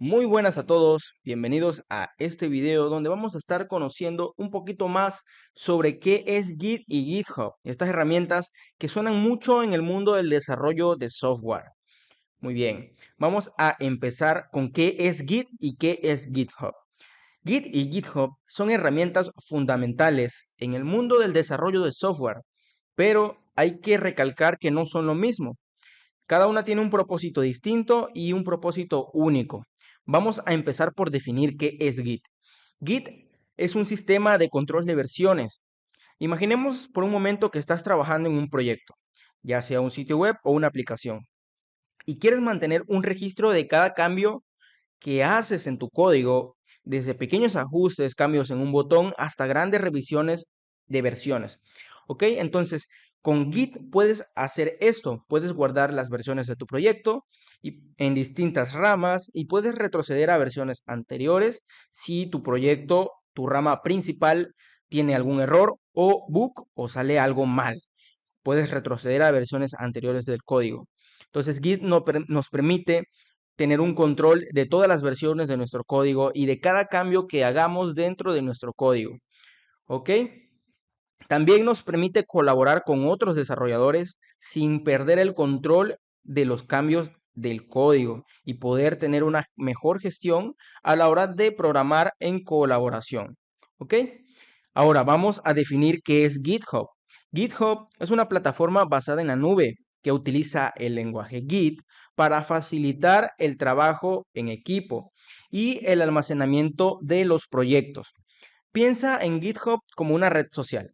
Muy buenas a todos, bienvenidos a este video donde vamos a estar conociendo un poquito más sobre qué es Git y GitHub, estas herramientas que suenan mucho en el mundo del desarrollo de software. Muy bien, vamos a empezar con qué es Git y qué es GitHub. Git y GitHub son herramientas fundamentales en el mundo del desarrollo de software, pero hay que recalcar que no son lo mismo. Cada una tiene un propósito distinto y un propósito único. Vamos a empezar por definir qué es Git. Git es un sistema de control de versiones. Imaginemos por un momento que estás trabajando en un proyecto, ya sea un sitio web o una aplicación, y quieres mantener un registro de cada cambio que haces en tu código, desde pequeños ajustes, cambios en un botón, hasta grandes revisiones de versiones. ¿Ok? Entonces, con Git puedes hacer esto. Puedes guardar las versiones de tu proyecto en distintas ramas y puedes retroceder a versiones anteriores si tu proyecto, tu rama principal, tiene algún error o bug o sale algo mal. Puedes retroceder a versiones anteriores del código. Entonces, Git nos permite tener un control de todas las versiones de nuestro código y de cada cambio que hagamos dentro de nuestro código. ¿Ok? También nos permite colaborar con otros desarrolladores sin perder el control de los cambios del código y poder tener una mejor gestión a la hora de programar en colaboración. ¿Ok? Ahora vamos a definir qué es GitHub. GitHub es una plataforma basada en la nube que utiliza el lenguaje Git para facilitar el trabajo en equipo y el almacenamiento de los proyectos. Piensa en GitHub como una red social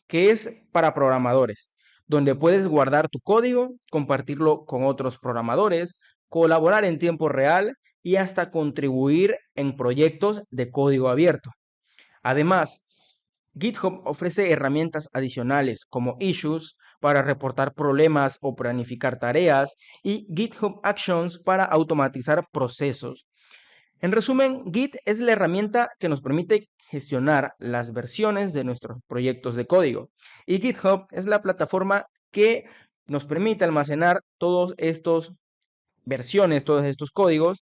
que es para programadores, donde puedes guardar tu código, compartirlo con otros programadores, colaborar en tiempo real y hasta contribuir en proyectos de código abierto. Además, GitHub ofrece herramientas adicionales como issues para reportar problemas o planificar tareas y GitHub Actions para automatizar procesos. En resumen, Git es la herramienta que nos permite gestionar las versiones de nuestros proyectos de código. Y GitHub es la plataforma que nos permite almacenar todas estas versiones, todos estos códigos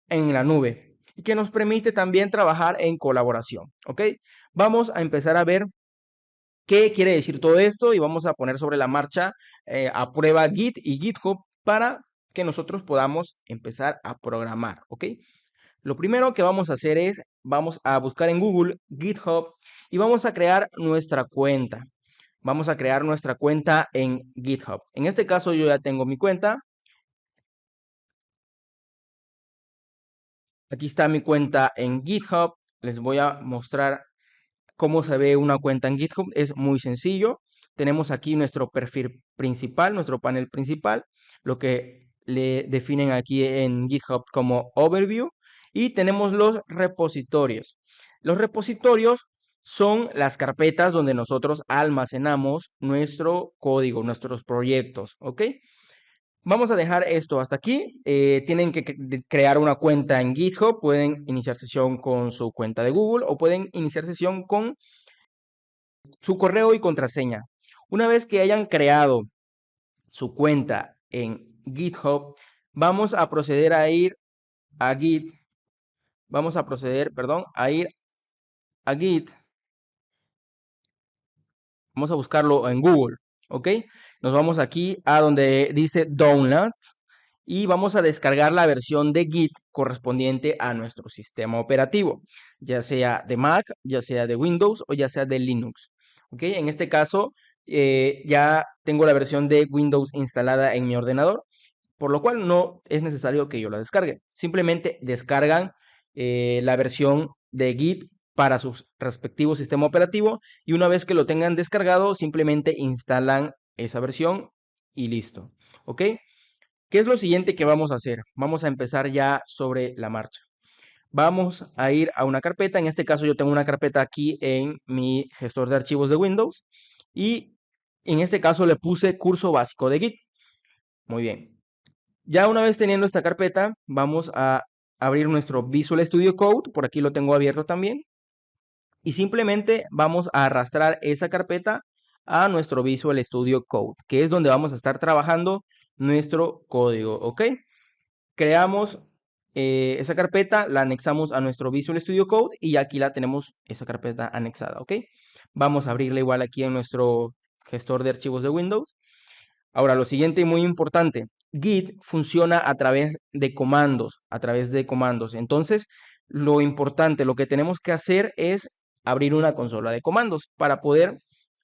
en la nube y que nos permite también trabajar en colaboración. ¿Ok? Vamos a empezar a ver qué quiere decir todo esto y vamos a poner sobre la marcha a prueba Git y GitHub para que nosotros podamos empezar a programar. ¿Ok? Lo primero que vamos a hacer es, vamos a buscar en Google GitHub y vamos a crear nuestra cuenta. Vamos a crear nuestra cuenta en GitHub. En este caso yo ya tengo mi cuenta. Aquí está mi cuenta en GitHub. Les voy a mostrar cómo se ve una cuenta en GitHub. Es muy sencillo. Tenemos aquí nuestro perfil principal, nuestro panel principal, lo que le definen aquí en GitHub como Overview. Y tenemos los repositorios. Los repositorios son las carpetas donde nosotros almacenamos nuestro código, nuestros proyectos, ¿ok? Vamos a dejar esto hasta aquí. Tienen que crear una cuenta en GitHub. Pueden iniciar sesión con su cuenta de Google o pueden iniciar sesión con su correo y contraseña. Una vez que hayan creado su cuenta en GitHub, vamos a proceder a ir a Git. Vamos a proceder, perdón, a ir a Git. Vamos a buscarlo en Google, ¿ok? Nos vamos aquí a donde dice Downloads y vamos a descargar la versión de Git correspondiente a nuestro sistema operativo, ya sea de Mac, ya sea de Windows o ya sea de Linux, ¿ok? En este caso, ya tengo la versión de Windows instalada en mi ordenador, por lo cual no es necesario que yo la descargue. Simplemente descargan la versión de Git para su respectivo sistema operativo y una vez que lo tengan descargado, simplemente instalan esa versión y listo. ¿Ok? ¿Qué es lo siguiente que vamos a hacer? Vamos a empezar ya sobre la marcha. Vamos a ir a una carpeta. En este caso yo tengo una carpeta aquí en mi gestor de archivos de Windows y en este caso le puse curso básico de Git. Muy bien. Ya una vez teniendo esta carpeta, vamos a abrir nuestro Visual Studio Code. Por aquí lo tengo abierto también. Y simplemente vamos a arrastrar esa carpeta a nuestro Visual Studio Code, que es donde vamos a estar trabajando nuestro código, ¿ok? Creamos esa carpeta, la anexamos a nuestro Visual Studio Code y aquí la tenemos esa carpeta anexada, ¿ok? Vamos a abrirla igual aquí en nuestro gestor de archivos de Windows. Ahora, lo siguiente y muy importante, Git funciona a través de comandos, Entonces, lo importante, lo que tenemos que hacer es abrir una consola de comandos para poder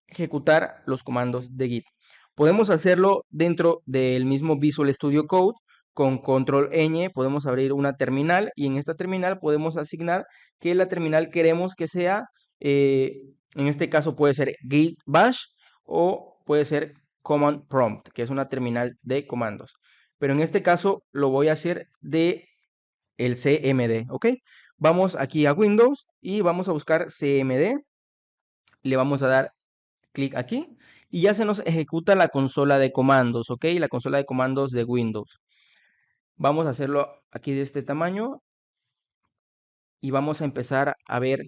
ejecutar los comandos de Git. Podemos hacerlo dentro del mismo Visual Studio Code. Con control ñ podemos abrir una terminal y en esta terminal podemos asignar que la terminal queremos que sea, en este caso puede ser Git Bash o puede ser Command Prompt, que es una terminal de comandos. Pero en este caso lo voy a hacer de el CMD, ¿ok? Vamos aquí a Windows y vamos a buscar CMD. Le vamos a dar clic aquí y ya se nos ejecuta la consola de comandos, ¿ok? La consola de comandos de Windows. Vamos a hacerlo aquí de este tamaño y vamos a empezar a ver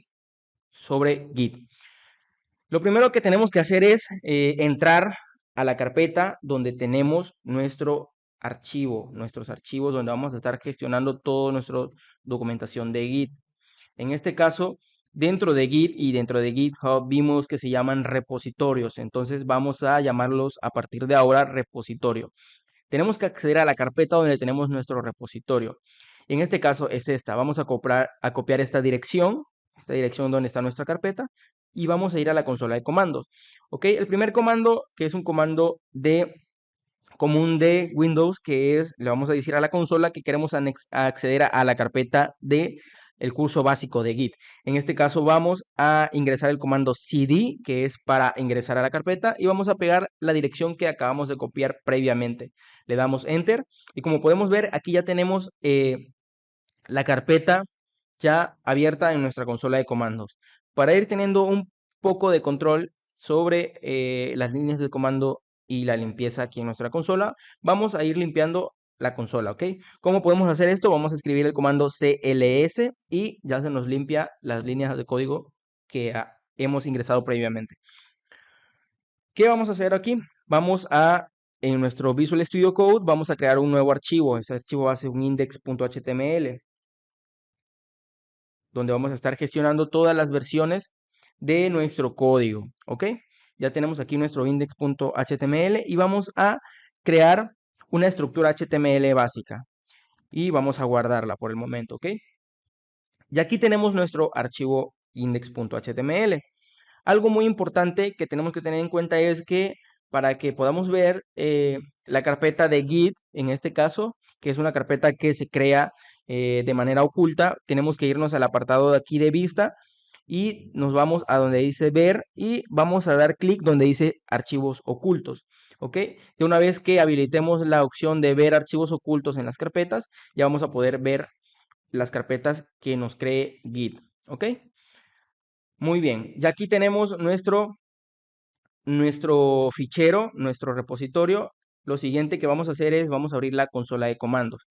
sobre Git. Lo primero que tenemos que hacer es entrar a la carpeta donde tenemos nuestros archivos donde vamos a estar gestionando toda nuestra documentación de Git. En este caso, dentro de Git y dentro de GitHub vimos que se llaman repositorios, entonces vamos a llamarlos a partir de ahora repositorio. Tenemos que acceder a la carpeta donde tenemos nuestro repositorio. En este caso es esta. Vamos a copiar esta dirección donde está nuestra carpeta, y vamos a ir a la consola de comandos. ¿Ok? El primer comando, que es un comando común de Windows, que es, le vamos a decir a la consola que queremos acceder a la carpeta de el curso básico de Git. En este caso vamos a ingresar el comando cd, que es para ingresar a la carpeta, y vamos a pegar la dirección que acabamos de copiar previamente. Le damos Enter, y como podemos ver, aquí ya tenemos la carpeta ya abierta en nuestra consola de comandos. Para ir teniendo un poco de control sobre las líneas de comando y la limpieza aquí en nuestra consola, vamos a ir limpiando la consola, ¿ok? ¿Cómo podemos hacer esto? Vamos a escribir el comando cls y ya se nos limpia las líneas de código que hemos ingresado previamente. ¿Qué vamos a hacer aquí? En nuestro Visual Studio Code, vamos a crear un nuevo archivo. Ese archivo va a ser un index.html, donde vamos a estar gestionando todas las versiones de nuestro código, ¿ok? Ya tenemos aquí nuestro index.html y vamos a crear una estructura HTML básica y vamos a guardarla por el momento, ¿ok? Y aquí tenemos nuestro archivo index.html. Algo muy importante que tenemos que tener en cuenta es que para que podamos ver la carpeta de Git, en este caso, que es una carpeta que se crea de manera oculta, tenemos que irnos al apartado de aquí de vista y nos vamos a donde dice ver y vamos a dar clic donde dice archivos ocultos, ¿ok? De una vez que habilitemos la opción de ver archivos ocultos en las carpetas, ya vamos a poder ver las carpetas que nos cree Git, ¿ok? Muy bien, ya aquí tenemos nuestro fichero, nuestro repositorio. Lo siguiente que vamos a hacer es, vamos a abrir la consola de comandos.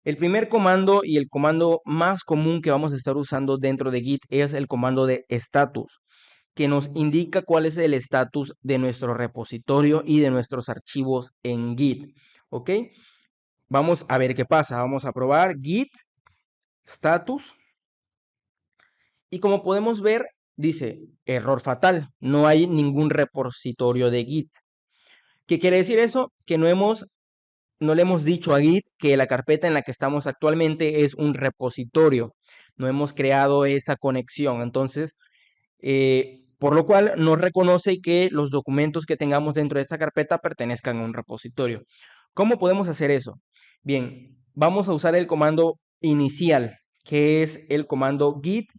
El primer comando y el comando más común que vamos a estar usando dentro de Git es el comando de status, que nos indica cuál es el estatus de nuestro repositorio y de nuestros archivos en Git, ¿ok? Vamos a ver qué pasa. Vamos a probar Git status. Y como podemos ver, dice error fatal. No hay ningún repositorio de Git. ¿Qué quiere decir eso? Que no le hemos dicho a Git que la carpeta en la que estamos actualmente es un repositorio. No hemos creado esa conexión. Entonces, por lo cual no reconoce que los documentos que tengamos dentro de esta carpeta pertenezcan a un repositorio. ¿Cómo podemos hacer eso? Bien, vamos a usar el comando inicial, que es el comando git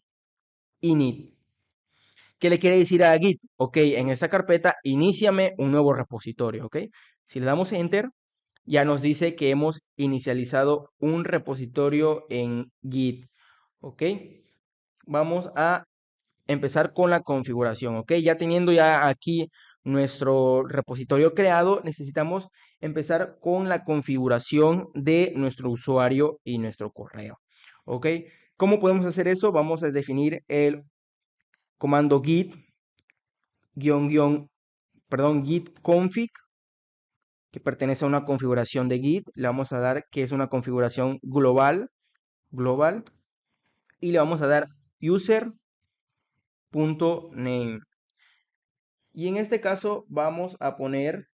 init. ¿Qué le quiere decir a Git? Ok, en esta carpeta, iníciame un nuevo repositorio, ¿ok? Si le damos Enter, ya nos dice que hemos inicializado un repositorio en Git, ¿ok? Vamos a empezar con la configuración, ¿ok? Ya teniendo ya aquí nuestro repositorio creado, necesitamos empezar con la configuración de nuestro usuario y nuestro correo, ¿ok? ¿Cómo podemos hacer eso? Vamos a definir el comando git git config, que pertenece a una configuración de Git. Le vamos a dar que es una configuración global, global y le vamos a dar user.name. Y en este caso vamos a poner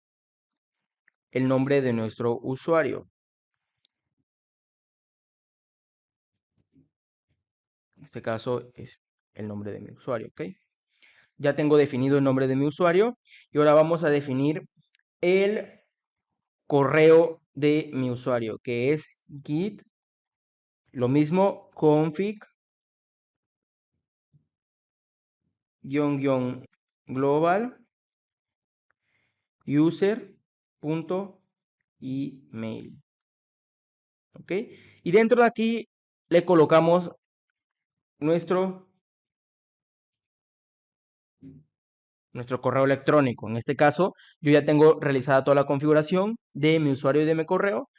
el nombre de nuestro usuario. En este caso es el nombre de mi usuario, ¿ok? Ya tengo definido el nombre de mi usuario y ahora vamos a definir el correo de mi usuario, que es git, lo mismo, config, global, user.email. ¿Ok? Y dentro de aquí le colocamos nuestro correo electrónico. En este caso, yo ya tengo realizada toda la configuración de mi usuario y de mi correo,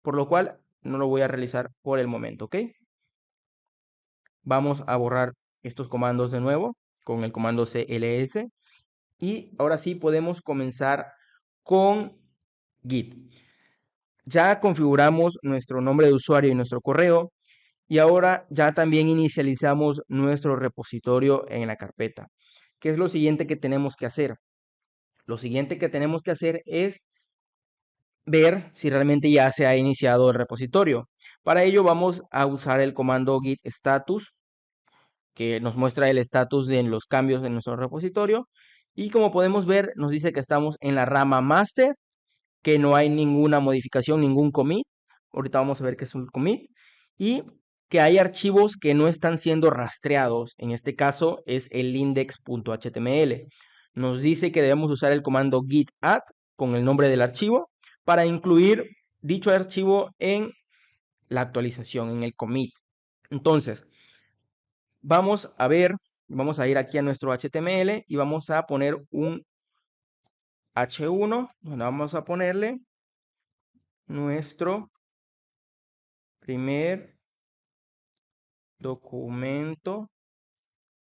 por lo cual no lo voy a realizar por el momento, ¿ok? Vamos a borrar estos comandos de nuevo con el comando cls y ahora sí podemos comenzar con Git. Ya configuramos nuestro nombre de usuario y nuestro correo y ahora ya también inicializamos nuestro repositorio en la carpeta. ¿Qué es lo siguiente que tenemos que hacer? Lo siguiente que tenemos que hacer es ver si realmente ya se ha iniciado el repositorio. Para ello vamos a usar el comando git status, que nos muestra el estatus de los cambios en nuestro repositorio. Y como podemos ver, nos dice que estamos en la rama master, que no hay ninguna modificación, ningún commit. Ahorita vamos a ver qué es un commit. Y que hay archivos que no están siendo rastreados. En este caso es el index.html. Nos dice que debemos usar el comando git add con el nombre del archivo para incluir dicho archivo en la actualización, en el commit. Entonces, vamos a ver, vamos a ir aquí a nuestro HTML y vamos a poner un H1, donde vamos a ponerle nuestro primer documento,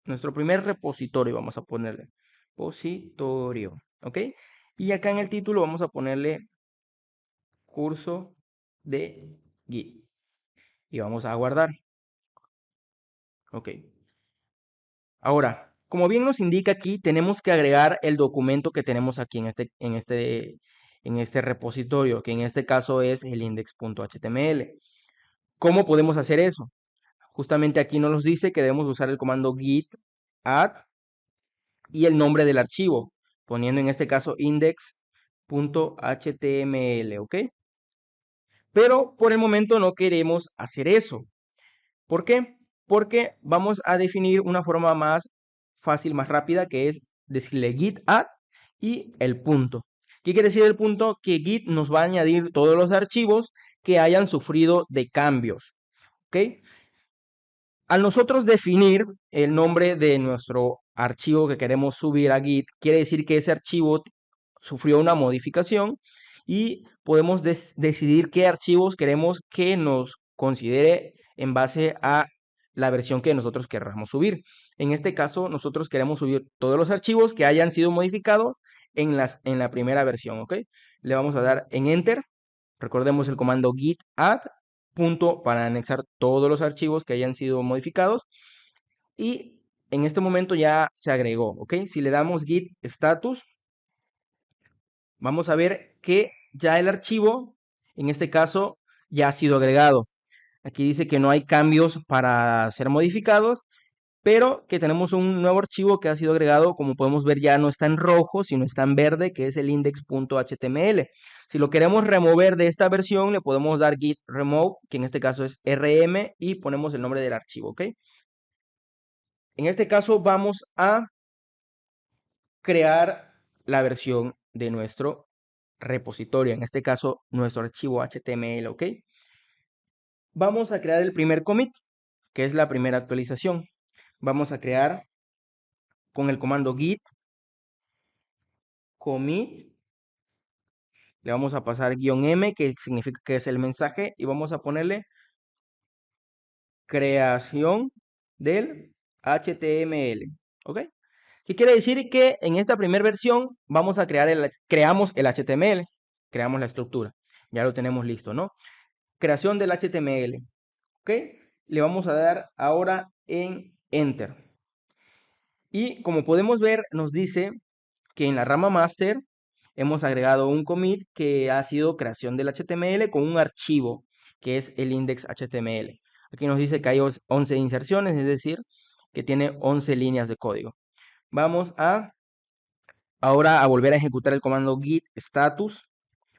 nuestro primer repositorio, vamos a ponerle repositorio, ¿ok? Y acá en el título vamos a ponerle curso de Git y vamos a guardar, ¿ok? Ahora, como bien nos indica aquí, tenemos que agregar el documento que tenemos aquí en este repositorio, que en este caso es el index.html. ¿Cómo podemos hacer eso? Justamente aquí nos dice que debemos usar el comando git add y el nombre del archivo, poniendo en este caso index.html, ¿ok? Pero por el momento no queremos hacer eso. ¿Por qué? Porque vamos a definir una forma más fácil, más rápida, que es decirle git add y el punto. ¿Qué quiere decir el punto? Que Git nos va a añadir todos los archivos que hayan sufrido de cambios. ¿Ok? Al nosotros definir el nombre de nuestro archivo que queremos subir a Git, quiere decir que ese archivo sufrió una modificación y podemos decidir qué archivos queremos que nos considere en base a la versión que nosotros queramos subir. En este caso, nosotros queremos subir todos los archivos que hayan sido modificados en la primera versión, ¿ok? Le vamos a dar en Enter. Recordemos el comando git add punto para anexar todos los archivos que hayan sido modificados y en este momento ya se agregó, ¿ok? Si le damos git status, vamos a ver que ya el archivo, en este caso, ya ha sido agregado. Aquí dice que no hay cambios para ser modificados, pero que tenemos un nuevo archivo que ha sido agregado, como podemos ver ya no está en rojo, sino está en verde, que es el index.html. Si lo queremos remover de esta versión, le podemos dar git remove, que en este caso es rm, y ponemos el nombre del archivo, ¿ok? En este caso vamos a crear la versión de nuestro repositorio, en este caso nuestro archivo HTML, ¿ok? Vamos a crear el primer commit, que es la primera actualización. Vamos a crear con el comando git commit, le vamos a pasar "-m", que significa que es el mensaje, y vamos a ponerle creación del HTML, ¿ok? ¿Qué quiere decir? Que en esta primera versión vamos a creamos el HTML, creamos la estructura, ya lo tenemos listo, ¿no? Creación del HTML, ¿ok? le vamos a dar ahora en Enter. Y como podemos ver, nos dice que en la rama master hemos agregado un commit que ha sido creación del HTML con un archivo que es el index HTML. Aquí nos dice que hay 11 inserciones, es decir, que tiene 11 líneas de código. Vamos ahora a volver a ejecutar el comando git status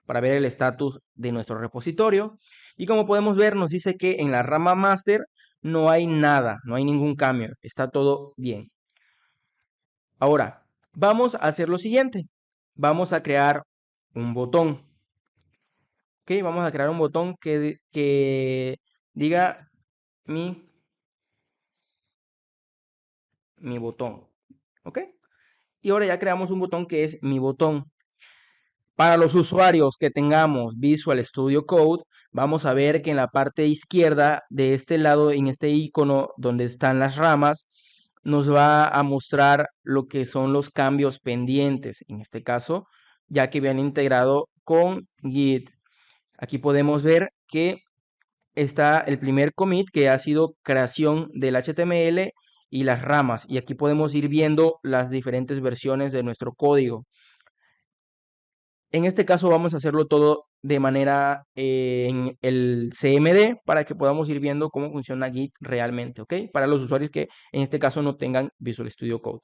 para ver el estatus de nuestro repositorio. Y como podemos ver, nos dice que en la rama master no hay nada, no hay ningún cambio, está todo bien. Ahora, vamos a hacer lo siguiente. Vamos a crear un botón. Ok, vamos a crear un botón que diga mi botón. Ok, y ahora ya creamos un botón que es mi botón. Para los usuarios que tengamos Visual Studio Code, vamos a ver que en la parte izquierda de este lado, en este icono donde están las ramas, nos va a mostrar lo que son los cambios pendientes. En este caso, ya que vienen integrado con Git. Aquí podemos ver que está el primer commit que ha sido creación del HTML y las ramas. Y aquí podemos ir viendo las diferentes versiones de nuestro código. En este caso vamos a hacerlo todo de manera en el CMD para que podamos ir viendo cómo funciona Git realmente, ¿ok? Para los usuarios que en este caso no tengan Visual Studio Code.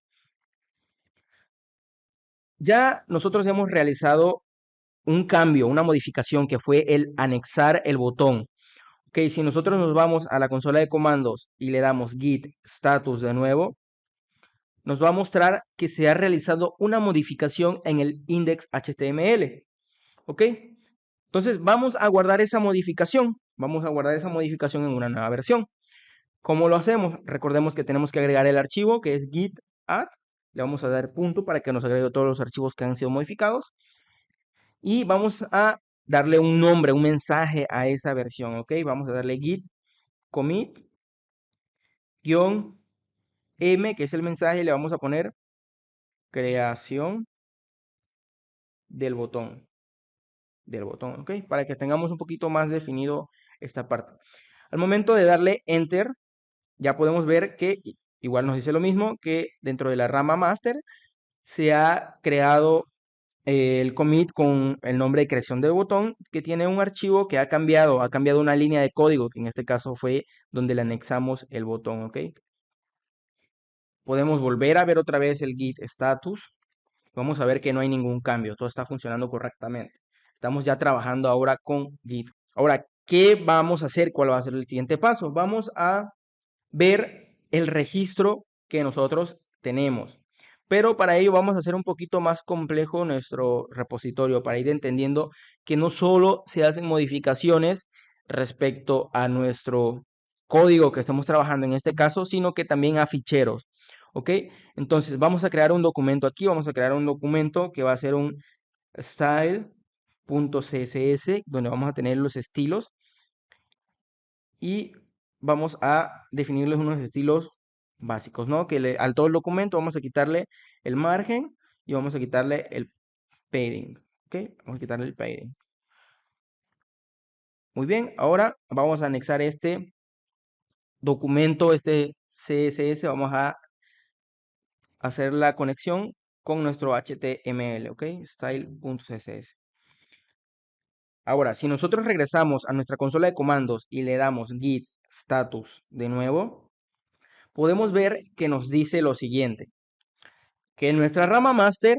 Ya nosotros hemos realizado un cambio, una modificación que fue el anexar el botón. Ok, si nosotros nos vamos a la consola de comandos y le damos git status de nuevo, nos va a mostrar que se ha realizado una modificación en el index HTML. ¿Ok? Entonces vamos a guardar esa modificación. Vamos a guardar esa modificación en una nueva versión. ¿Cómo lo hacemos? Recordemos que tenemos que agregar el archivo que es git add. Le vamos a dar punto para que nos agregue todos los archivos que han sido modificados. Y vamos a darle un nombre, un mensaje a esa versión. ¿Ok? Vamos a darle git commit guión M, que es el mensaje, y le vamos a poner creación del botón. ¿Ok? Para que tengamos un poquito más definido esta parte. Al momento de darle Enter, ya podemos ver que igual nos dice lo mismo, que dentro de la rama master se ha creado el commit con el nombre de creación del botón, que tiene un archivo que ha cambiado una línea de código, que en este caso fue donde le anexamos el botón, ¿ok? Podemos volver a ver otra vez el git status. Vamos a ver que no hay ningún cambio, todo está funcionando correctamente. Estamos ya trabajando ahora con Git. Ahora, ¿qué vamos a hacer? ¿Cuál va a ser el siguiente paso? Vamos a ver el registro que nosotros tenemos. Pero para ello vamos a hacer un poquito más complejo nuestro repositorio para ir entendiendo que no solo se hacen modificaciones respecto a nuestro código que estamos trabajando en este caso, sino que también a ficheros. ¿Ok? Entonces vamos a crear un documento aquí, vamos a crear un documento que va a ser un style.css, donde vamos a tener los estilos y vamos a definirles unos estilos básicos, ¿no? Que al todo el documento vamos a quitarle el margen y vamos a quitarle el padding, ¿ok? Vamos a quitarle el padding. Muy bien, ahora vamos a anexar este documento, este CSS, vamos a hacer la conexión con nuestro HTML, ¿ok? Style.css. Ahora, si nosotros regresamos a nuestra consola de comandos y le damos git status de nuevo, podemos ver que nos dice lo siguiente, que en nuestra rama master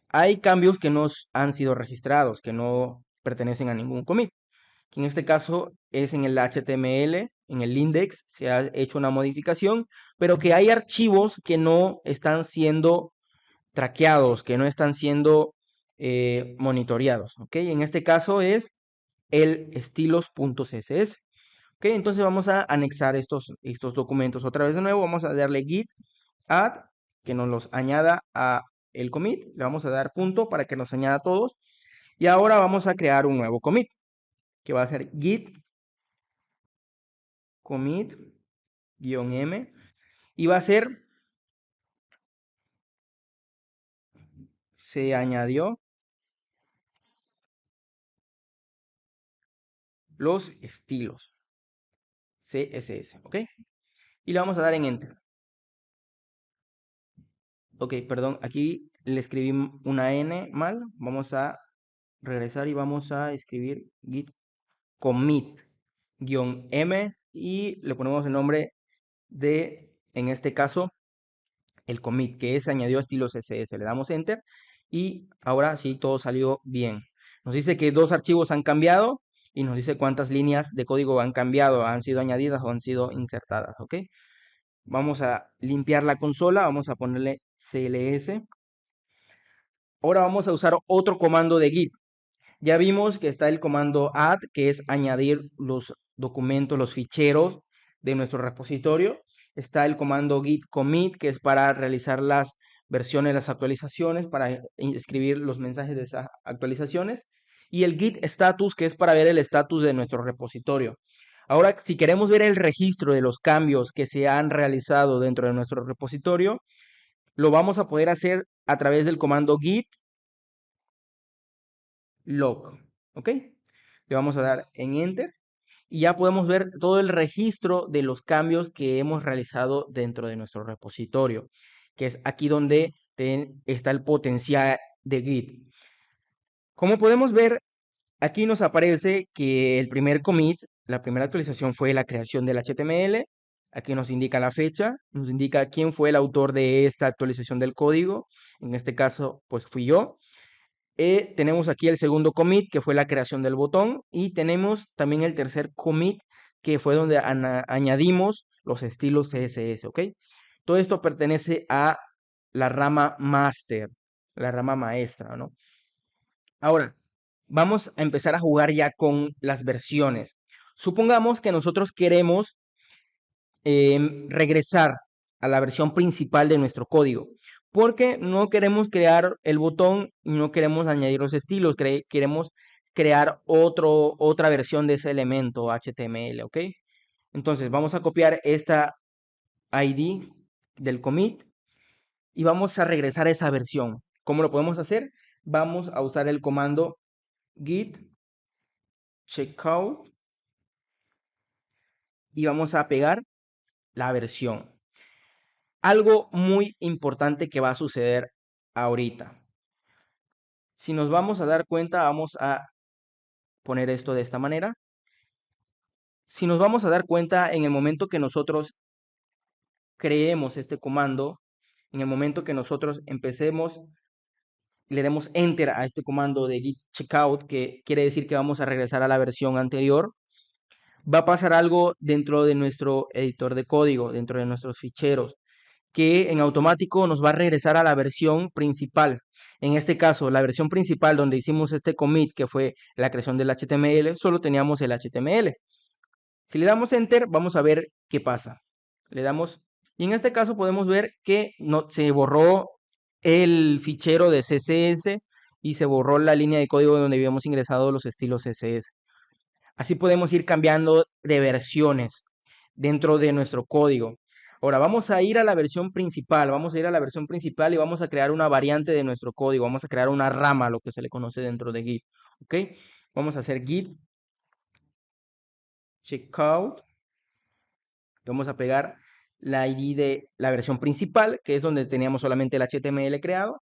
hay cambios que no han sido registrados, que no pertenecen a ningún commit, que en este caso es en el HTML, en el index, se ha hecho una modificación, pero que hay archivos que no están siendo traqueados, que no están siendo monitoreados, ¿ok? En este caso es el estilos.css. Ok, entonces vamos a anexar estos documentos otra vez de nuevo. Vamos a darle git add, que nos los añada a el commit. Le vamos a dar punto para que nos añada a todos. Y ahora vamos a crear un nuevo commit, que va a ser git commit-m. Y va a ser, se añadió los estilos. CSS, ¿ok? Y le vamos a dar en Enter. Ok, perdón, aquí le escribí una N mal. Vamos a regresar y vamos a escribir git commit -m y le ponemos el nombre de, en este caso, el commit, que es añadió estilos CSS. Le damos Enter y ahora sí todo salió bien. Nos dice que dos archivos han cambiado y nos dice cuántas líneas de código han cambiado, han sido añadidas o han sido insertadas, ¿ok? Vamos a limpiar la consola, vamos a ponerle CLS. Ahora vamos a usar otro comando de Git. Ya vimos que está el comando add, que es añadir los documentos, los ficheros de nuestro repositorio. Está el comando git commit, que es para realizar las versiones, las actualizaciones, para escribir los mensajes de esas actualizaciones. Y el git status, que es para ver el estatus de nuestro repositorio. Ahora, si queremos ver el registro de los cambios que se han realizado dentro de nuestro repositorio, lo vamos a poder hacer a través del comando git log, ¿ok? Le vamos a dar en Enter y ya podemos ver todo el registro de los cambios que hemos realizado dentro de nuestro repositorio, que es aquí donde está el potencial de Git. Como podemos ver, aquí nos aparece que el primer commit, la primera actualización fue la creación del HTML. Aquí nos indica la fecha, nos indica quién fue el autor de esta actualización del código. En este caso, pues fui yo. Tenemos aquí el segundo commit, que fue la creación del botón, y tenemos también el tercer commit, que fue donde añadimos los estilos CSS, ¿ok? Todo esto pertenece a la rama master, la rama maestra, ¿no? Ahora, vamos a empezar a jugar ya con las versiones. Supongamos que nosotros queremos regresar a la versión principal de nuestro código, porque no queremos crear el botón y no queremos añadir los estilos, queremos crear otra versión de ese elemento HTML, ¿ok? Entonces vamos a copiar esta ID del commit y vamos a regresar a esa versión. ¿Cómo lo podemos hacer? Vamos a usar el comando git checkout y vamos a pegar la versión. Algo muy importante que va a suceder ahorita. Si nos vamos a dar cuenta, vamos a poner esto de esta manera. Si nos vamos a dar cuenta, en el momento que nosotros creemos este comando, en el momento que nosotros empecemos, le demos enter a este comando de git checkout, que quiere decir que vamos a regresar a la versión anterior, va a pasar algo dentro de nuestro editor de código, dentro de nuestros ficheros, que en automático nos va a regresar a la versión principal. En este caso, la versión principal donde hicimos este commit, que fue la creación del HTML, solo teníamos el HTML. Si le damos Enter, vamos a ver qué pasa. Le damos, y en este caso podemos ver que no, se borró el fichero de CSS y se borró la línea de código donde habíamos ingresado los estilos CSS. Así podemos ir cambiando de versiones dentro de nuestro código. Ahora vamos a ir a la versión principal, vamos a ir a la versión principal y vamos a crear una variante de nuestro código, vamos a crear una rama, lo que se le conoce dentro de Git, ¿ok? Vamos a hacer git checkout, vamos a pegar la ID de la versión principal, que es donde teníamos solamente el HTML creado,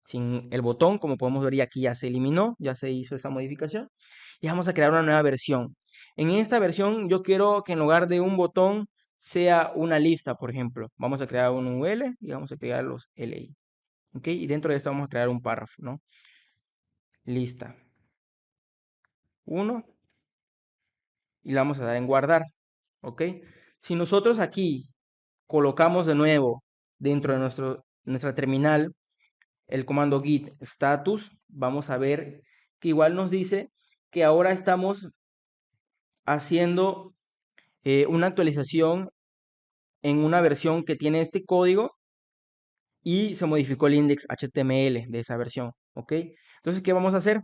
sin el botón, como podemos ver, y aquí ya se eliminó, ya se hizo esa modificación, y vamos a crear una nueva versión. En esta versión yo quiero que en lugar de un botón sea una lista, por ejemplo. Vamos a crear un UL y vamos a crear los LI. ¿Ok? Y dentro de esto vamos a crear un párrafo, ¿no? Lista 1 y le vamos a dar en guardar. ¿Ok? Si nosotros aquí colocamos de nuevo dentro de nuestra terminal el comando git status, vamos a ver que igual nos dice que ahora estamos haciendo una actualización en una versión que tiene este código y se modificó el index HTML de esa versión, ¿ok? Entonces, ¿qué vamos a hacer?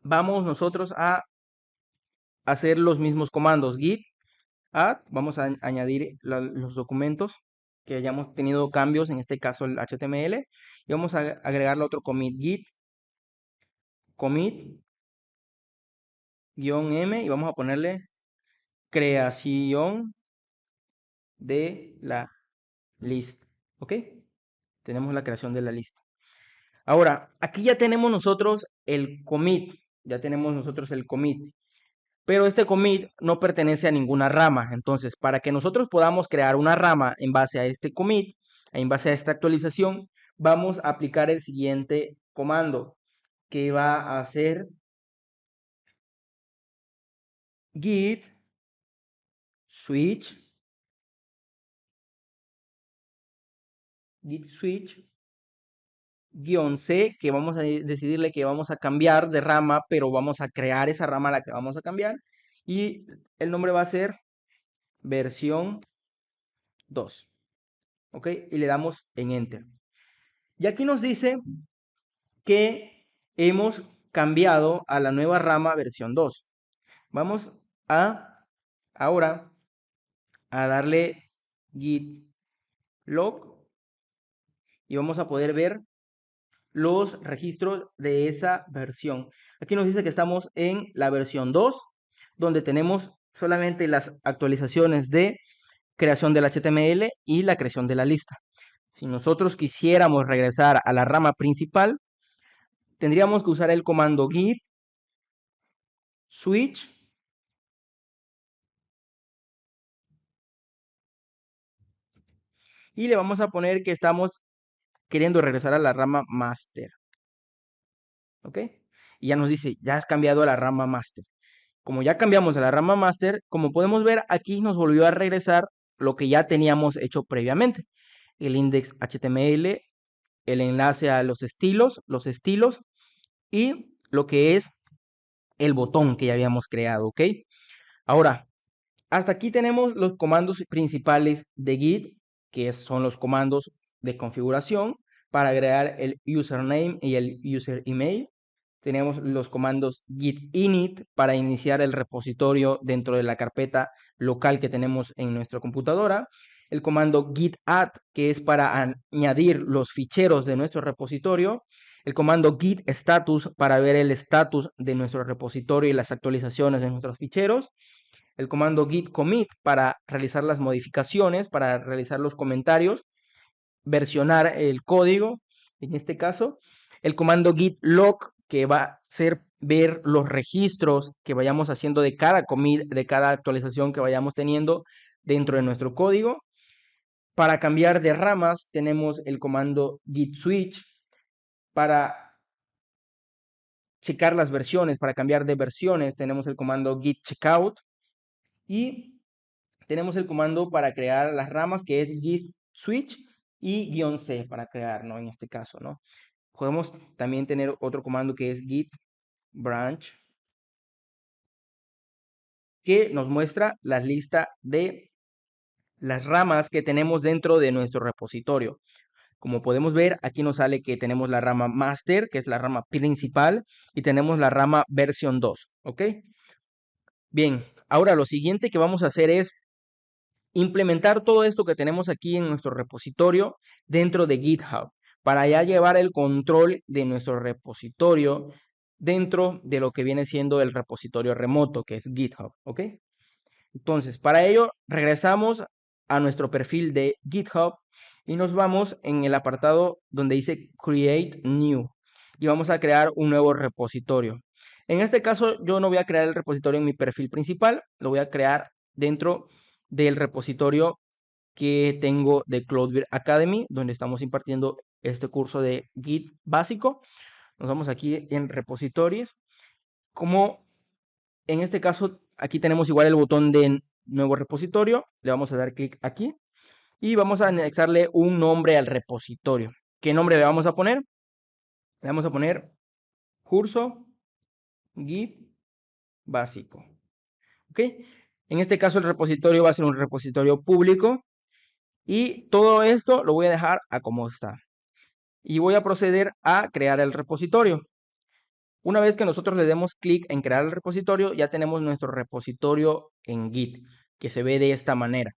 Vamos nosotros a hacer los mismos comandos git add, vamos a añadir los documentos que hayamos tenido cambios, en este caso el HTML, y vamos a agregarle otro commit git commit -m y vamos a ponerle creación de la lista. ¿Ok? Tenemos la creación de la lista. Ahora, aquí ya tenemos nosotros el commit. Ya tenemos nosotros el commit. Pero este commit no pertenece a ninguna rama. Entonces, para que nosotros podamos crear una rama en base a este commit, en base a esta actualización, vamos a aplicar el siguiente comando, que va a ser git switch -c, que vamos a decidirle que vamos a cambiar de rama, pero vamos a crear esa rama a la que vamos a cambiar. Y el nombre va a ser versión 2. ¿Ok? Y le damos en Enter. Y aquí nos dice que hemos cambiado a la nueva rama versión 2. Vamos a ahora a darle git log y vamos a poder ver los registros de esa versión. Aquí nos dice que estamos en la versión 2, donde tenemos solamente las actualizaciones de creación del HTML y la creación de la lista. Si nosotros quisiéramos regresar a la rama principal, tendríamos que usar el comando git switch y le vamos a poner que estamos queriendo regresar a la rama master. ¿Ok? Y ya nos dice, ya has cambiado a la rama master. Como ya cambiamos a la rama master, como podemos ver, aquí nos volvió a regresar lo que ya teníamos hecho previamente. El index HTML, el enlace a los estilos y lo que es el botón que ya habíamos creado, ¿ok? Ahora, hasta aquí tenemos los comandos principales de Git, que son los comandos de configuración para agregar el username y el user email. Tenemos los comandos git init para iniciar el repositorio dentro de la carpeta local que tenemos en nuestra computadora. El comando git add, que es para añadir los ficheros de nuestro repositorio. El comando git status para ver el estatus de nuestro repositorio y las actualizaciones de nuestros ficheros. El comando git commit para realizar las modificaciones, para realizar los comentarios, versionar el código, en este caso. El comando git log, que va a ser ver los registros que vayamos haciendo de cada commit, de cada actualización que vayamos teniendo dentro de nuestro código. Para cambiar de ramas tenemos el comando git switch para checar las versiones, para cambiar de versiones tenemos el comando git checkout y tenemos el comando para crear las ramas que es git switch y -c para crear, ¿no? En este caso, ¿no? Podemos también tener otro comando que es git branch, que nos muestra la lista de las ramas que tenemos dentro de nuestro repositorio. Como podemos ver, aquí nos sale que tenemos la rama master, que es la rama principal, y tenemos la rama versión 2, ¿ok? Bien, ahora lo siguiente que vamos a hacer es implementar todo esto que tenemos aquí en nuestro repositorio dentro de GitHub para ya llevar el control de nuestro repositorio dentro de lo que viene siendo el repositorio remoto, que es GitHub, ¿ok? Entonces, para ello, regresamos a nuestro perfil de GitHub y nos vamos en el apartado donde dice Create New y vamos a crear un nuevo repositorio. En este caso, yo no voy a crear el repositorio en mi perfil principal, lo voy a crear dentro del repositorio que tengo de Cloudberry Academy, donde estamos impartiendo este curso de Git básico. Nos vamos aquí en repositorios. Como en este caso, aquí tenemos igual el botón de nuevo repositorio. Le vamos a dar clic aquí y vamos a anexarle un nombre al repositorio. ¿Qué nombre le vamos a poner? Le vamos a poner curso Git básico. ¿Ok? En este caso, el repositorio va a ser un repositorio público y todo esto lo voy a dejar a como está. Y voy a proceder a crear el repositorio. Una vez que nosotros le demos clic en crear el repositorio, ya tenemos nuestro repositorio en Git, que se ve de esta manera.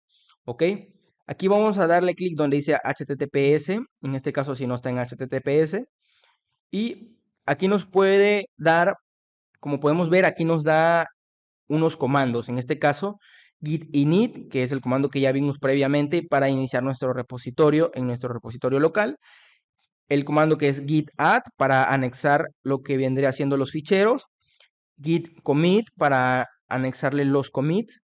¿Ok? Aquí vamos a darle clic donde dice HTTPS, en este caso si no está en HTTPS. Y aquí nos puede dar, como podemos ver, aquí nos da unos comandos. En este caso, git init, que es el comando que ya vimos previamente para iniciar nuestro repositorio en nuestro repositorio local. El comando que es git add para anexar lo que vendría siendo los ficheros. Git commit para anexarle los commits.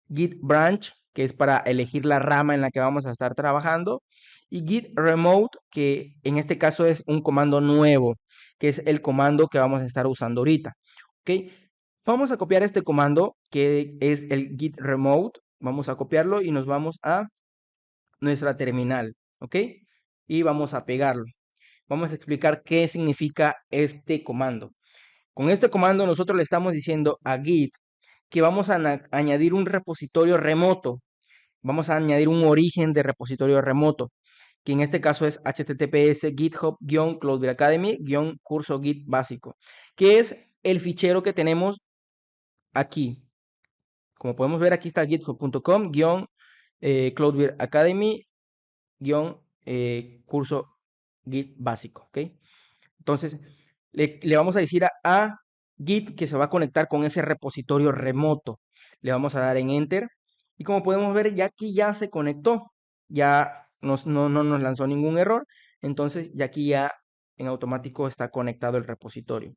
Git branch, que es para elegir la rama en la que vamos a estar trabajando. Y git remote, que en este caso es un comando nuevo, que es el comando que vamos a estar usando ahorita. ¿Ok? Vamos a copiar este comando, que es el git remote. Vamos a copiarlo y nos vamos a nuestra terminal. ¿Ok? Y vamos a pegarlo. Vamos a explicar qué significa este comando. Con este comando nosotros le estamos diciendo a Git que vamos a añadir un repositorio remoto. Vamos a añadir un origen de repositorio remoto, que en este caso es https github-cloudberry academy-curso git básico, que es el fichero que tenemos aquí. Como podemos ver, aquí está github.com-cloudberry academy-curso git básico. ¿Ok? Entonces, le vamos a decir a Git que se va a conectar con ese repositorio remoto. Le vamos a dar en Enter. Y como podemos ver, ya aquí ya se conectó. Ya no nos lanzó ningún error. Entonces, ya aquí ya en automático está conectado el repositorio.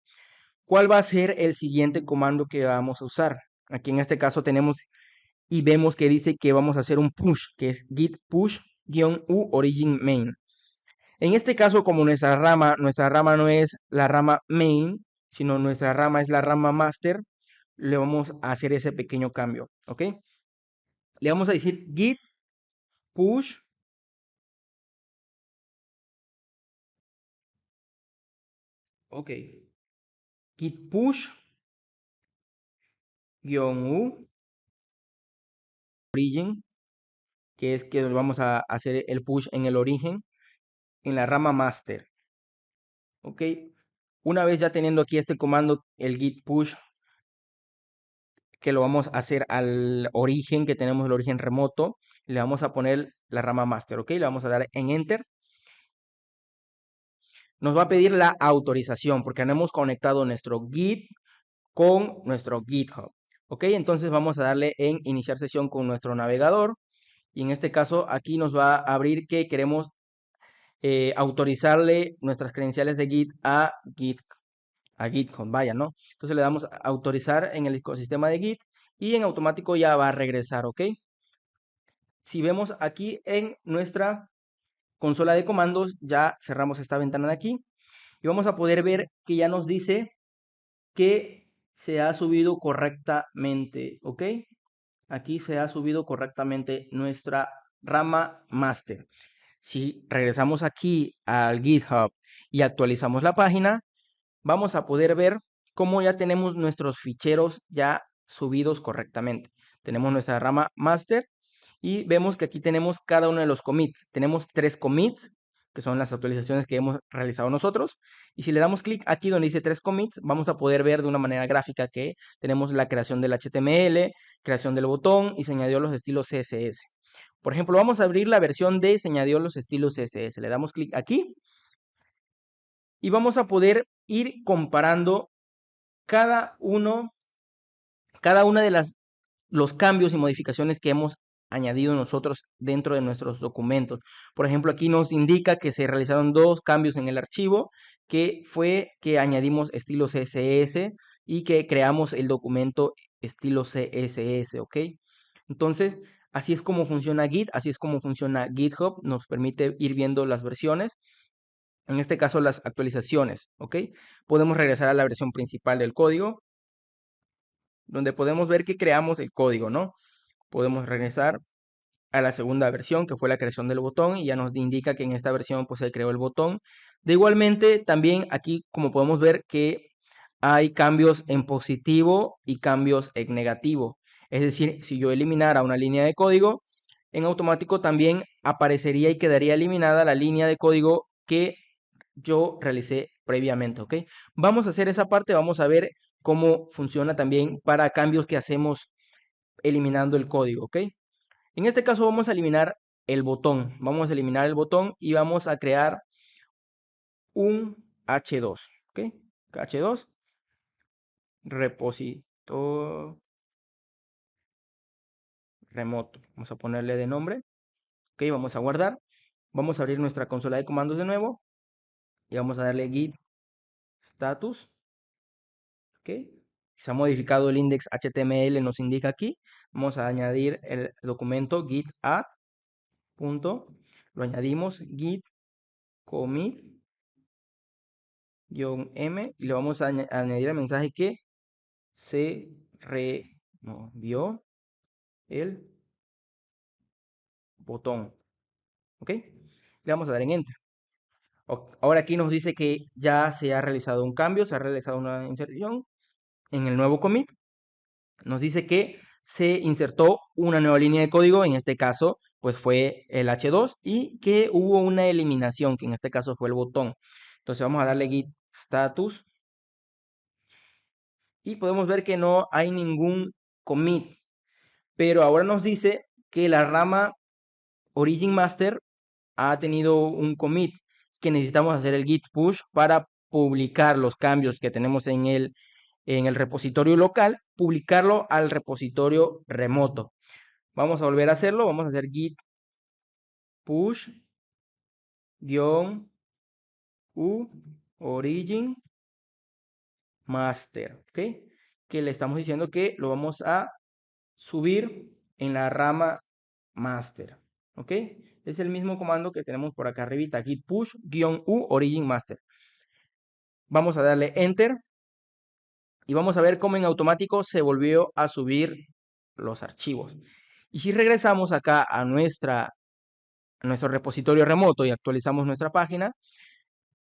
¿Cuál va a ser el siguiente comando que vamos a usar? Aquí en este caso tenemos y vemos que dice que vamos a hacer un push, que es git push-u origin main. En este caso, como nuestra rama no es la rama main, sino nuestra rama es la rama master, le vamos a hacer ese pequeño cambio, ¿ok? Le vamos a decir git push, ok, git push -u origin, que es que vamos a hacer el push en el origen, en la rama master, ¿ok? Una vez ya teniendo aquí este comando, el git push, que lo vamos a hacer al origen, que tenemos el origen remoto, le vamos a poner la rama master, ¿ok? Le vamos a dar en enter. Nos va a pedir la autorización porque no hemos conectado nuestro Git con nuestro GitHub, ¿ok? Entonces vamos a darle en iniciar sesión con nuestro navegador y en este caso aquí nos va a abrir que queremos autorizarle nuestras credenciales de Git a GitHub, vaya, ¿no? Entonces le damos a autorizar en el ecosistema de Git y en automático ya va a regresar, ¿ok? Si vemos aquí en nuestra consola de comandos, ya cerramos esta ventana de aquí y vamos a poder ver que ya nos dice que se ha subido correctamente, ¿ok? Aquí se ha subido correctamente nuestra rama master. Si regresamos aquí al GitHub y actualizamos la página, vamos a poder ver cómo ya tenemos nuestros ficheros ya subidos correctamente. Tenemos nuestra rama master y vemos que aquí tenemos cada uno de los commits. Tenemos 3 commits, que son las actualizaciones que hemos realizado nosotros. Y si le damos clic aquí donde dice 3 commits, vamos a poder ver de una manera gráfica que tenemos la creación del HTML, creación del botón y se añadió los estilos CSS. Por ejemplo, vamos a abrir la versión de se añadió los estilos CSS. Le damos clic aquí y vamos a poder ir comparando cada uno, cada una de los cambios y modificaciones que hemos añadido nosotros dentro de nuestros documentos. Por ejemplo, aquí nos indica que se realizaron 2 cambios en el archivo, que fue que añadimos estilo CSS y que creamos el documento estilo CSS, ¿ok? Entonces, así es como funciona Git, así es como funciona GitHub, nos permite ir viendo las versiones, en este caso las actualizaciones, ¿ok? Podemos regresar a la versión principal del código, donde podemos ver que creamos el código, ¿no? Podemos regresar a la segunda versión, que fue la creación del botón, y ya nos indica que en esta versión pues se creó el botón. De igualmente, también aquí como podemos ver que hay cambios en positivo y cambios en negativo. Es decir, si yo eliminara una línea de código, en automático también aparecería y quedaría eliminada la línea de código que yo realicé previamente, ¿ok? Vamos a hacer esa parte, vamos a ver cómo funciona también para cambios que hacemos eliminando el código, ¿ok? En este caso vamos a eliminar el botón. Vamos a eliminar el botón y vamos a crear un H2. ¿Ok? H2. Repositorio. remoto. Vamos a ponerle de nombre. Ok, vamos a guardar. Vamos a abrir nuestra consola de comandos de nuevo y vamos a darle git status. Ok, se ha modificado el index HTML, nos indica aquí. Vamos a añadir el documento git add. Punto. Lo añadimos git commit -m y le vamos a añadir el mensaje que se removió el botón. ¿Ok? Le vamos a dar en enter. Ahora aquí nos dice que ya se ha realizado un cambio, se ha realizado una inserción en el nuevo commit. Nos dice que se insertó una nueva línea de código, en este caso pues fue el H2, y que hubo una eliminación, que en este caso fue el botón. Entonces vamos a darle git status y podemos ver que no hay ningún commit, pero ahora nos dice que la rama origin master ha tenido un commit, que necesitamos hacer el git push para publicar los cambios que tenemos en el repositorio local, publicarlo al repositorio remoto. Vamos a volver a hacerlo, vamos a hacer git push -u origin master, ¿ok? Que le estamos diciendo que lo vamos a subir en la rama master, ¿ok? Es el mismo comando que tenemos por acá arribita, git push -u origin master. Vamos a darle enter y vamos a ver cómo en automático se volvió a subir los archivos. Y si regresamos acá a nuestro repositorio remoto y actualizamos nuestra página,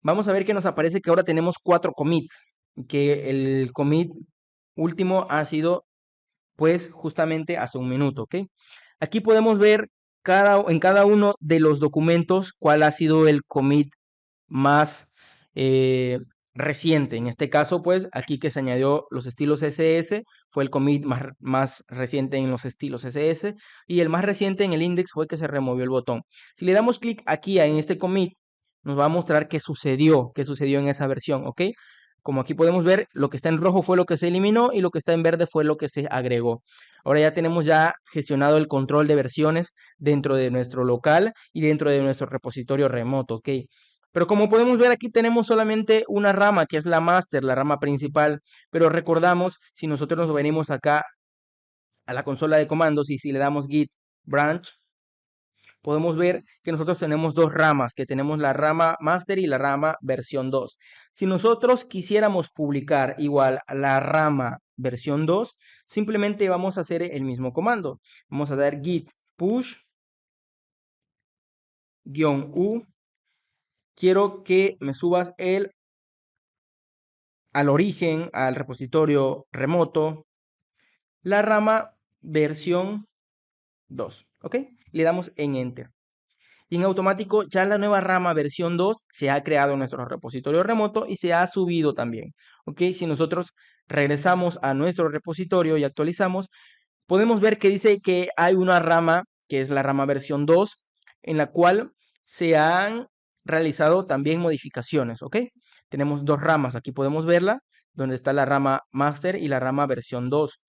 vamos a ver que nos aparece que ahora tenemos 4 commits, que el commit último ha sido pues justamente hace un minuto, ¿ok? Aquí podemos ver en cada uno de los documentos cuál ha sido el commit más eh, reciente. En este caso, pues aquí que se añadió los estilos SS, fue el commit más reciente en los estilos SS, y el más reciente en el index fue que se removió el botón. Si le damos clic aquí en este commit, nos va a mostrar qué sucedió en esa versión, ¿ok? Como aquí podemos ver, lo que está en rojo fue lo que se eliminó y lo que está en verde fue lo que se agregó. Ahora ya tenemos gestionado el control de versiones dentro de nuestro local y dentro de nuestro repositorio remoto, ¿ok? Pero como podemos ver, aquí tenemos solamente una rama, que es la master, la rama principal. Pero recordamos, si nosotros nos venimos acá a la consola de comandos y si le damos git branch, podemos ver que nosotros tenemos dos ramas, que tenemos la rama master y la rama versión 2. Si nosotros quisiéramos publicar igual a la rama versión 2, simplemente vamos a hacer el mismo comando. Vamos a dar git push -u. Quiero que me subas al origen, al repositorio remoto, la rama versión 2, ¿ok? Le damos en Enter. Y en automático ya la nueva rama versión 2 se ha creado en nuestro repositorio remoto y se ha subido también, ¿ok? Si nosotros regresamos a nuestro repositorio y actualizamos, podemos ver que dice que hay una rama, que es la rama versión 2, en la cual se han realizado también modificaciones, ¿ok? Tenemos dos ramas, aquí podemos verla, donde está la rama master y la rama versión 2.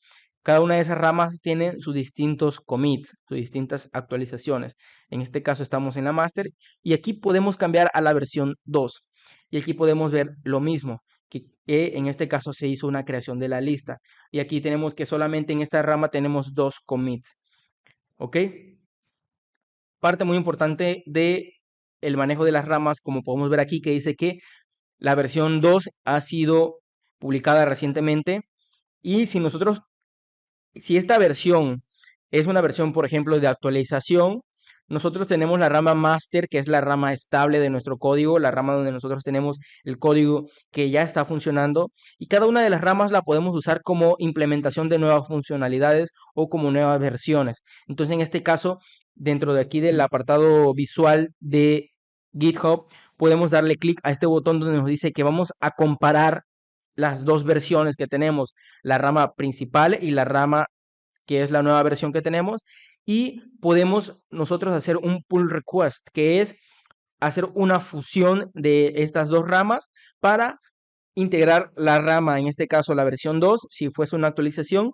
Cada una de esas ramas tiene sus distintos commits, sus distintas actualizaciones. En este caso estamos en la master y aquí podemos cambiar a la versión 2. Y aquí podemos ver lo mismo, que en este caso se hizo una creación de la lista. Y aquí tenemos que solamente en esta rama tenemos dos commits. ¿Ok? Parte muy importante de el manejo de las ramas, como podemos ver aquí, que dice que la versión 2 ha sido publicada recientemente. Y si esta versión es una versión, por ejemplo, de actualización, nosotros tenemos la rama master, que es la rama estable de nuestro código, la rama donde nosotros tenemos el código que ya está funcionando, y cada una de las ramas la podemos usar como implementación de nuevas funcionalidades o como nuevas versiones. Entonces, en este caso, dentro de aquí del apartado visual de GitHub, podemos darle clic a este botón donde nos dice que vamos a comparar las dos versiones que tenemos, la rama principal y la rama que es la nueva versión que tenemos, y podemos nosotros hacer un pull request, que es hacer una fusión de estas dos ramas para integrar la rama, en este caso la versión 2, si fuese una actualización,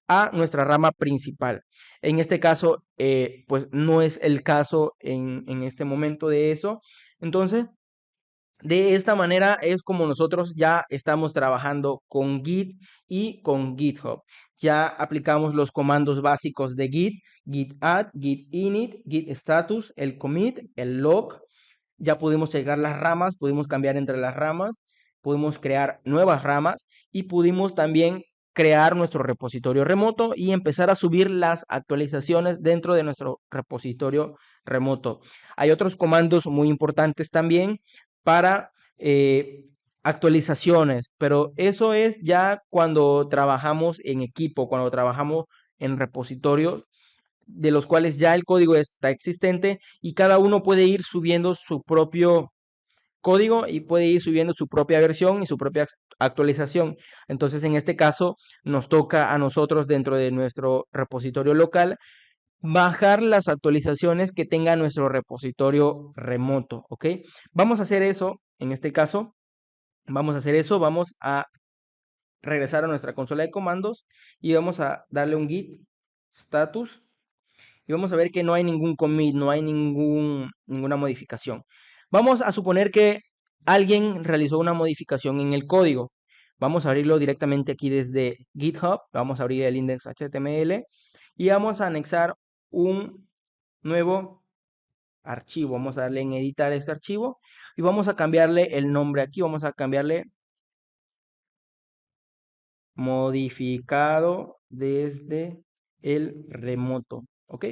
a nuestra rama principal. En este caso, pues no es el caso en este momento de eso. Entonces, de esta manera es como nosotros ya estamos trabajando con Git y con GitHub. Ya aplicamos los comandos básicos de Git, git add, git init, git status, el commit, el log. Ya pudimos checar las ramas, pudimos cambiar entre las ramas, pudimos crear nuevas ramas y pudimos también crear nuestro repositorio remoto y empezar a subir las actualizaciones dentro de nuestro repositorio remoto. Hay otros comandos muy importantes también para actualizaciones, pero eso es ya cuando trabajamos en equipo, cuando trabajamos en repositorios de los cuales ya el código está existente y cada uno puede ir subiendo su propio código y puede ir subiendo su propia versión y su propia actualización. Entonces, en este caso, nos toca a nosotros dentro de nuestro repositorio local bajar las actualizaciones que tenga nuestro repositorio remoto, ¿ok? Vamos a hacer eso, en este caso, vamos a hacer eso, vamos a regresar a nuestra consola de comandos y vamos a darle un git status y vamos a ver que no hay ningún commit, no hay ninguna modificación. Vamos a suponer que alguien realizó una modificación en el código. Vamos a abrirlo directamente aquí desde GitHub. Vamos a abrir el index.html y vamos a anexar un nuevo archivo. Vamos a darle en editar este archivo y vamos a cambiarle el nombre aquí. Vamos a cambiarle modificado desde el remoto, ¿ok?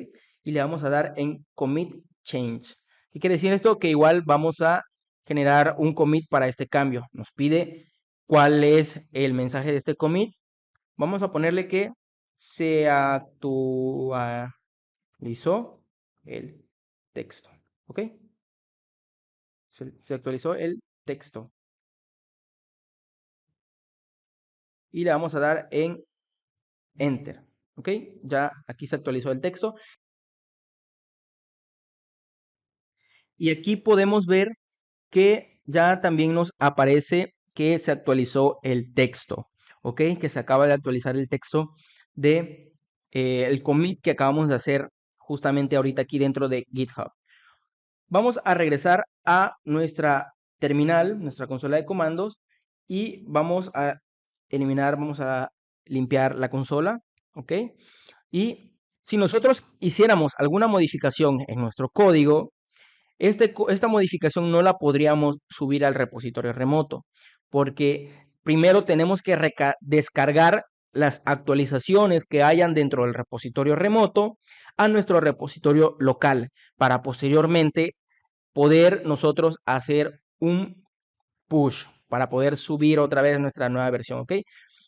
Y le vamos a dar en commit change. ¿Qué quiere decir esto? Que igual vamos a generar un commit para este cambio. Nos pide cuál es el mensaje de este commit. Vamos a ponerle que se actualizó el texto, ¿ok? Se actualizó el texto. Y le vamos a dar en enter, ¿ok? Ya aquí se actualizó el texto. Y aquí podemos ver que ya también nos aparece que se actualizó el texto, ¿ok? Que se acaba de actualizar el texto de el commit que acabamos de hacer justamente ahorita aquí dentro de GitHub. Vamos a regresar a nuestra terminal, nuestra consola de comandos y vamos a eliminar, vamos a limpiar la consola, ¿ok? Y si nosotros hiciéramos alguna modificación en nuestro código, esta modificación no la podríamos subir al repositorio remoto, porque primero tenemos que descargar las actualizaciones que hayan dentro del repositorio remoto a nuestro repositorio local, para posteriormente poder nosotros hacer un push, para poder subir otra vez nuestra nueva versión, ¿ok?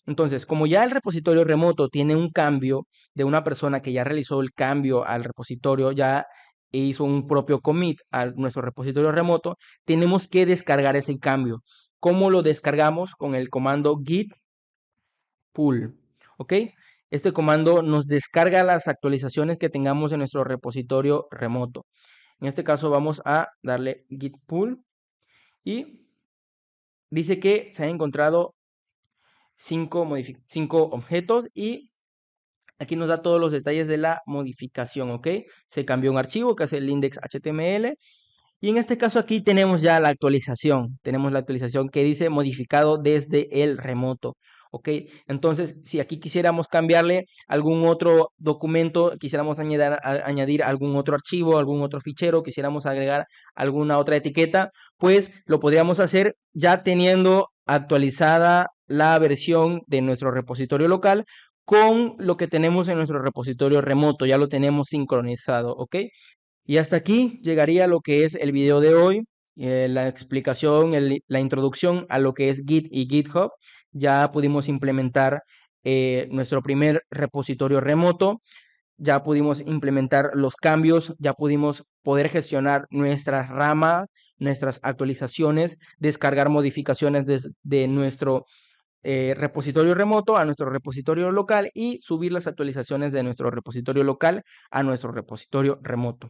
Entonces, como ya el repositorio remoto tiene un cambio de una persona que ya realizó el cambio al repositorio, ya hizo un propio commit a nuestro repositorio remoto, tenemos que descargar ese cambio. ¿Cómo lo descargamos? Con el comando git pull, ¿ok? Este comando nos descarga las actualizaciones que tengamos en nuestro repositorio remoto. En este caso vamos a darle git pull y dice que se han encontrado 5 objetos y aquí nos da todos los detalles de la modificación, ¿ok? Se cambió un archivo que es el index.html y en este caso aquí tenemos ya la actualización. Tenemos la actualización que dice modificado desde el remoto, ¿ok? Entonces, si aquí quisiéramos cambiarle algún otro documento, quisiéramos añadir algún otro archivo, algún otro fichero, quisiéramos agregar alguna otra etiqueta, pues lo podríamos hacer ya teniendo actualizada la versión de nuestro repositorio local con lo que tenemos en nuestro repositorio remoto, ya lo tenemos sincronizado, ¿ok? Y hasta aquí llegaría lo que es el video de hoy, la explicación, la introducción a lo que es Git y GitHub. Ya pudimos implementar nuestro primer repositorio remoto, ya pudimos implementar los cambios, ya pudimos poder gestionar nuestras ramas, nuestras actualizaciones, descargar modificaciones de nuestro repositorio remoto a nuestro repositorio local y subir las actualizaciones de nuestro repositorio local a nuestro repositorio remoto.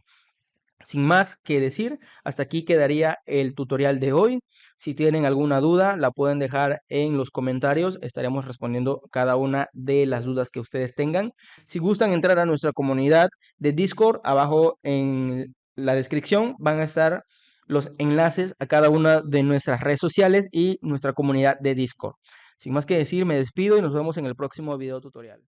Sin más que decir, hasta aquí quedaría el tutorial de hoy. Si tienen alguna duda, la pueden dejar en los comentarios. Estaremos respondiendo cada una de las dudas que ustedes tengan. Si gustan entrar a nuestra comunidad de Discord, abajo en la descripción van a estar los enlaces a cada una de nuestras redes sociales y nuestra comunidad de Discord. Sin más que decir, me despido y nos vemos en el próximo video tutorial.